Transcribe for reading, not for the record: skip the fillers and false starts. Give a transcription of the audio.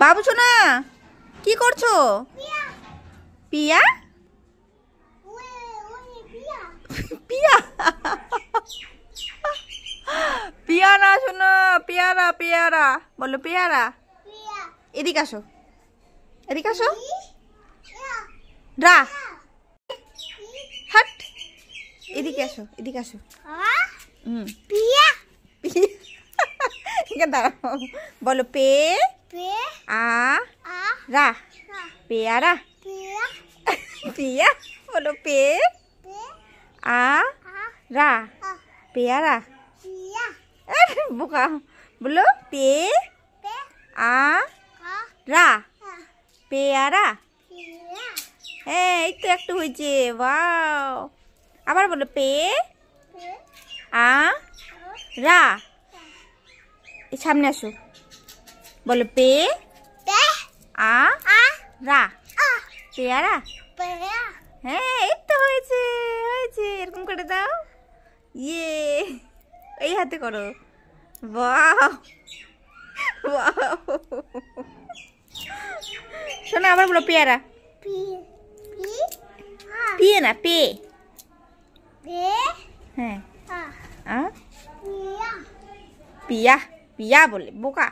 বাবু সোনা কি করছো? পিয়া পিয়া পিয়া না শোনো, পেয়ারা পেয়ারা বলো, পেয়ারা। এদিকে আসো, এদিকে আসো। রা হাট, এদিকে আসো, এদিকে আসো। দাঁড়াও, বলো পে আ রা, পেয়ারা। পিয়া বলো, পে আ রা, পেয়ারা। বোকা, বলো পে আ রা, পেয়ারা। হ্যাঁ, এই তো একটু হয়েছে, ওয়াও। আবার বলো পে আ রা, সামনে আসো, বলো পে আ রা, পেয়ারা। হ্যাঁ, এই তো হয়েছে, হয়েছে। এরকম করে দাও, ইয়ে। এই হাতে করো, বাহ বাহ। শোনো, আবার বলো পেয়ারা। পিয়ে না, পে। হ্যাঁ, পিয়া পিয়া বলে, বোকা।